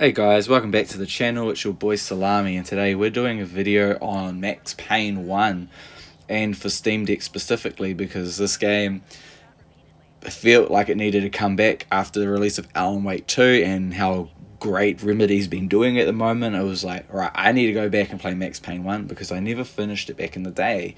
Hey guys, welcome back to the channel. It's your boy Salami, and today we're doing a video on Max Payne 1 and for Steam Deck specifically, because this game felt like it needed to come back after the release of Alan Wake 2 and how great Remedy's been doing at the moment. It was like, right, I need to go back and play Max Payne 1 because I never finished it back in the day.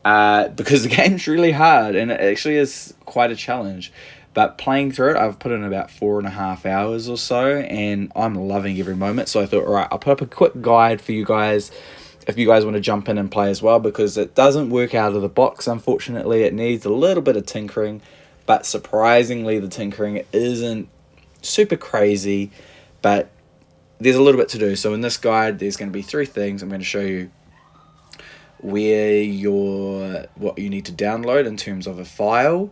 Because the game's really hard and it actually is quite a challenge. But playing through it, I've put in about 4.5 hours or so, and I'm loving every moment. So I thought, all right, I'll put up a quick guide for you guys if you guys want to jump in and play as well, because it doesn't work out of the box, unfortunately. It needs a little bit of tinkering, but surprisingly, the tinkering isn't super crazy, but there's a little bit to do. So in this guide, there's going to be 3 things. I'm going to show you what you need to download in terms of a file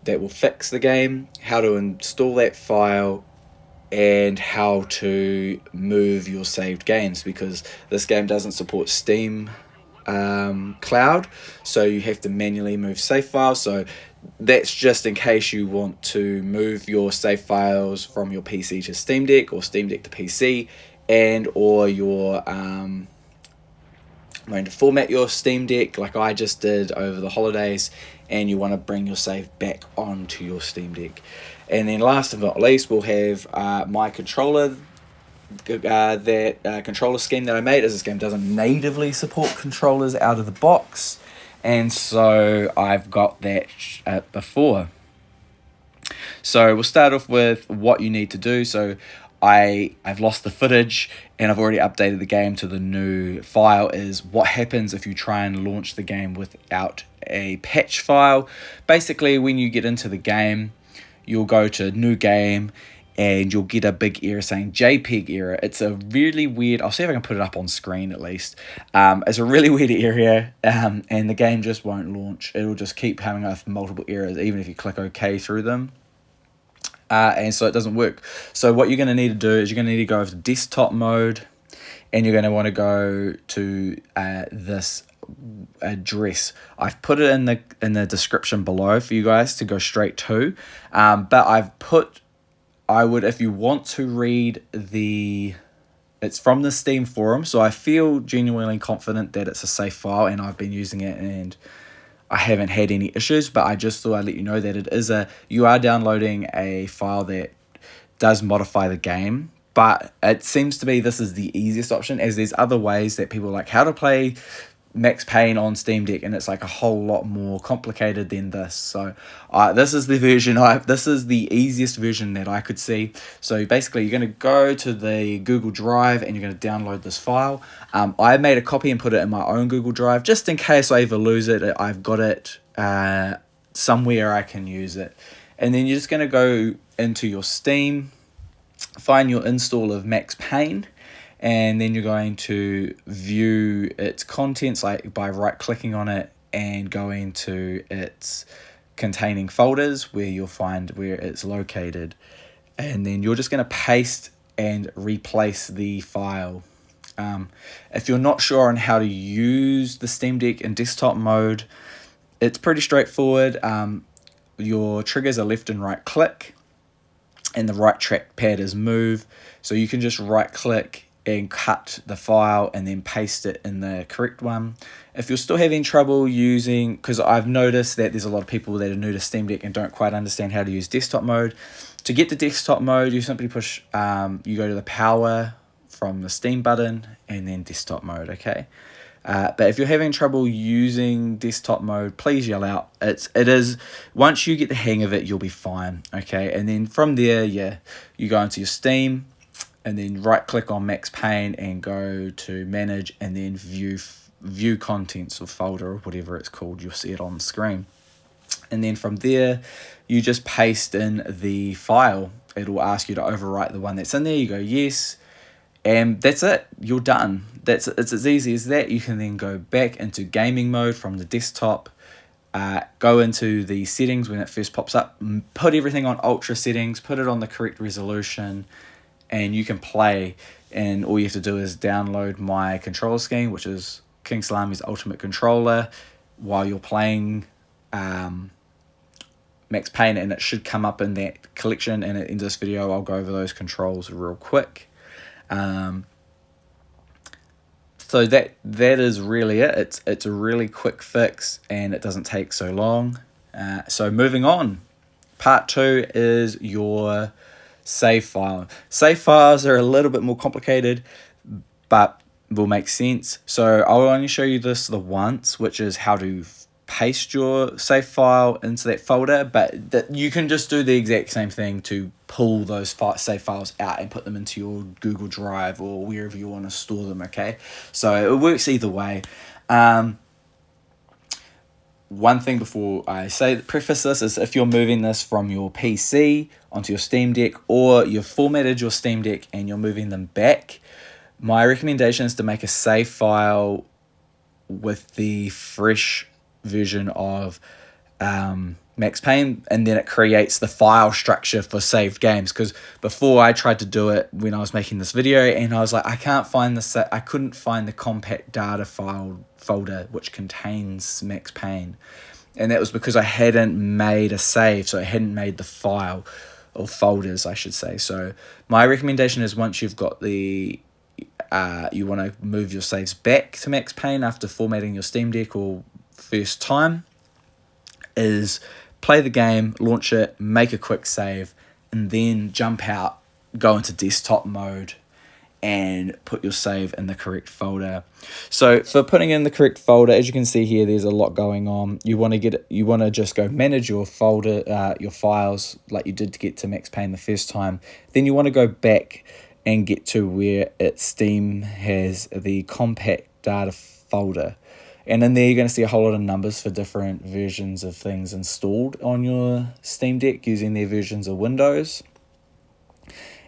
that will fix the game, how to install that file, and how to move your saved games, because this game doesn't support Steam Cloud, so you have to manually move save files. So that's just in case you want to move your save files from your PC to Steam Deck or Steam Deck to PC, and or your going to format your Steam Deck like I just did over the holidays, and you want to bring your save back onto your Steam Deck. And then last but not least, we'll have my controller, controller scheme that I made, as this game doesn't natively support controllers out of the box, and so I've got that before. So we'll start off with what you need to do. So I've lost the footage and I've already updated the game to the new file. Is what happens if you try and launch the game without a patch file. Basically, when you get into the game, you'll go to new game and you'll get a big error saying JPEG error. It's a really weird, I'll see if I can put it up on screen at least. It's a really weird area, and the game just won't launch. It'll just keep having multiple errors even if you click OK through them. And so it doesn't work. So what you're going to need to do is you're going to need to go over to desktop mode, and you're going to want to go to this address. I've put it in the description below for you guys to go straight to, but if you want to read it's from the Steam forum, so I feel genuinely confident that it's a safe file and I've been using it and I haven't had any issues. But I just thought I'd let you know that you are downloading a file that does modify the game, but it seems to be this is the easiest option, as there's other ways that people like how to play Max Payne on Steam Deck, and it's like a whole lot more complicated than this. So this is the version this is the easiest version that I could see. So basically you're going to go to the Google Drive and you're going to download this file. I made a copy and put it in my own Google Drive just in case I ever lose it. I've got it somewhere I can use it. And then you're just going to go into your Steam, find your install of Max Payne, and then you're going to view its contents like by right clicking on it and going to its containing folders where you'll find where it's located, and then you're just going to paste and replace the file. If you're not sure on how to use the Steam Deck in desktop mode, it's pretty straightforward. Your triggers are left and right click, and the right trackpad is move, so you can just right click and cut the file and then paste it in the correct one. If you're still having trouble using, because I've noticed that there's a lot of people that are new to Steam Deck and don't quite understand how to use desktop mode. To get to desktop mode, you simply push, you go to the power from the Steam button and then desktop mode, okay? But if you're having trouble using desktop mode, please yell out. It is, once you get the hang of it, you'll be fine, okay? And then from there, yeah, you go into your Steam, and then right click on Max Payne and go to manage, and then view contents or folder or whatever it's called. You'll see it on the screen. And then from there, you just paste in the file. It'll ask you to overwrite the one that's in there. You go yes, and that's it. You're done. It's as easy as that. You can then go back into gaming mode from the desktop. Go into the settings when it first pops up. Put everything on ultra settings. Put it on the correct resolution, and you can play. And all you have to do is download my controller scheme, which is King Salami's Ultimate Controller, while you're playing Max Payne, and it should come up in that collection. And in this video, I'll go over those controls real quick. So that is really it. It's a really quick fix, and it doesn't take so long. So moving on, part 2 is your save file. Save files are a little bit more complicated, but will make sense. So I'll only show you this the once, which is how to paste your save file into that folder, but that you can just do the exact same thing to pull those save files out and put them into your Google Drive or wherever you want to store them, okay? So it works either way. One thing before I preface this is if you're moving this from your PC onto your Steam Deck, or you've formatted your Steam Deck and you're moving them back, my recommendation is to make a save file with the fresh version of Max Payne, and then it creates the file structure for saved games. Because before, I tried to do it when I was making this video, and I was like, I couldn't find the compact data file folder which contains Max Payne, and that was because I hadn't made a save, so I hadn't made the file, or folders I should say. So my recommendation is, once you've got the you want to move your saves back to Max Payne after formatting your Steam Deck or first time, is play the game, launch it, make a quick save, and then jump out, go into desktop mode, and put your save in the correct folder. So for putting in the correct folder, as you can see here, there's a lot going on. You want to just go manage your folder, your files, like you did to get to Max Payne the first time. Then you want to go back and get to where Steam has the compact data folder. And in there, you're going to see a whole lot of numbers for different versions of things installed on your Steam Deck using their versions of Windows.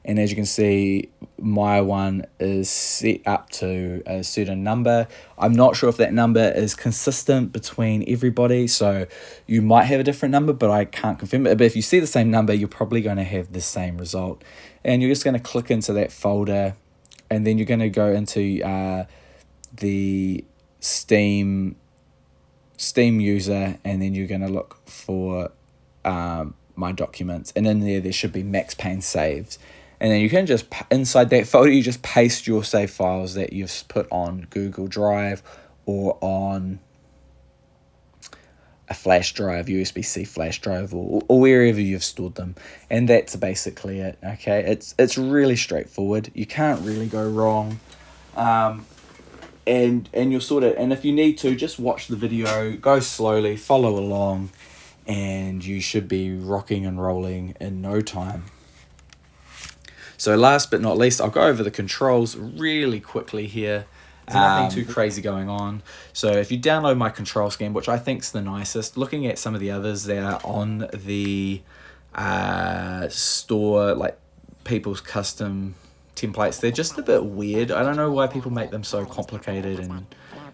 And as you can see, my one is set up to a certain number. I'm not sure if that number is consistent between everybody, so you might have a different number, but I can't confirm it. But if you see the same number, you're probably going to have the same result. And you're just going to click into that folder, and then you're going to go into the Steam user, and then you're going to look for my documents, and in there should be Max Payne saves. And then you can just, inside that folder, you just paste your save files that you've put on Google Drive or on a flash drive, USB-C flash drive, or wherever you've stored them. And that's basically it, okay? It's really straightforward. You can't really go wrong. And you'll sort it. And if you need to, just watch the video, go slowly, follow along, and you should be rocking and rolling in no time. So last but not least, I'll go over the controls really quickly here. There's nothing too crazy going on. So if you download my control scheme, which I think is the nicest, looking at some of the others that are on the store, like people's custom templates, they're just a bit weird. I don't know why people make them so complicated, and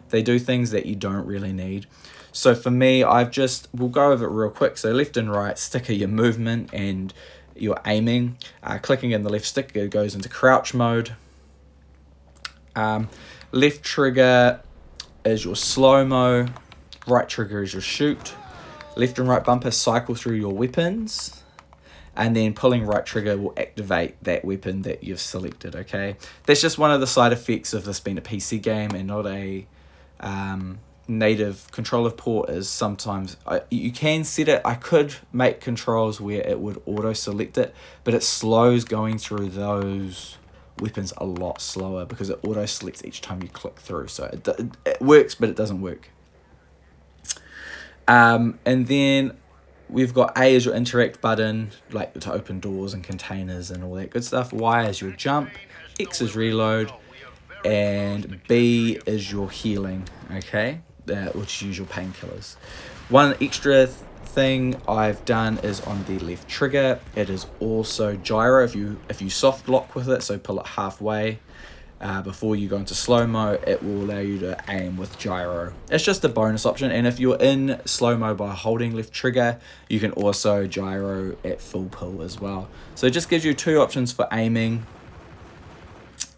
they do things that you don't really need. So for me, we'll go over it real quick. So left and right stick are your movement and your aiming. Clicking in the left stick, it goes into crouch mode. Left trigger is your slow-mo, right trigger is your shoot. Left and right bumper cycle through your weapons, and then pulling right trigger will activate that weapon that you've selected, okay? That's just one of the side effects of this being a PC game and not a native controller port, is sometimes you can set it. I could make controls where it would auto select it, but it slows going through those weapons a lot slower because it auto selects each time you click through. So it works, but it doesn't work. And then we've got A as your interact button, like to open doors and containers and all that good stuff. Y is your jump, X is reload, and B is your healing, okay? Which is usual painkillers. One extra thing I've done is on the left trigger, it is also gyro. If you soft lock with it, so pull it halfway before you go into slow-mo, it will allow you to aim with gyro. It's just a bonus option, and if you're in slow-mo by holding left trigger, you can also gyro at full pull as well. So it just gives you two options for aiming,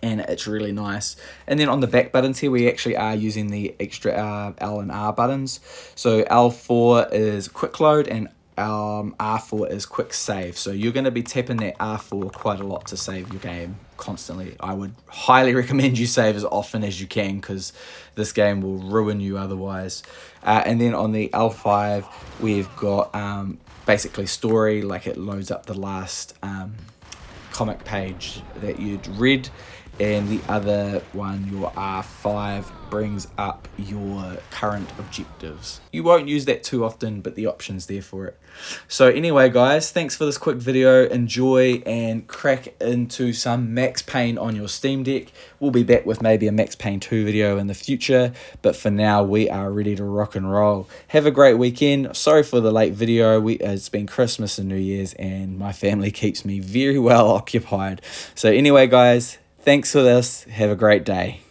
and it's really nice. And then on the back buttons here, we actually are using the extra L and R buttons. So L4 is quick load and R4 is quick save. So you're going to be tapping that R4 quite a lot to save your game. constantly. I would highly recommend you save as often as you can, because this game will ruin you otherwise. And then on the L5, we've got basically story, like it loads up the last comic page that you'd read, and the other one, your R5, brings up your current objectives. You won't use that too often, but the option's there for it. So anyway, guys, thanks for this quick video. Enjoy and crack into some Max Payne on your Steam Deck. We'll be back with maybe a Max Payne 2 video in the future, but for now, we are ready to rock and roll. Have a great weekend. Sorry for the late video. It's been Christmas and New Year's, and my family keeps me very well occupied. So anyway, guys, thanks for this. Have a great day.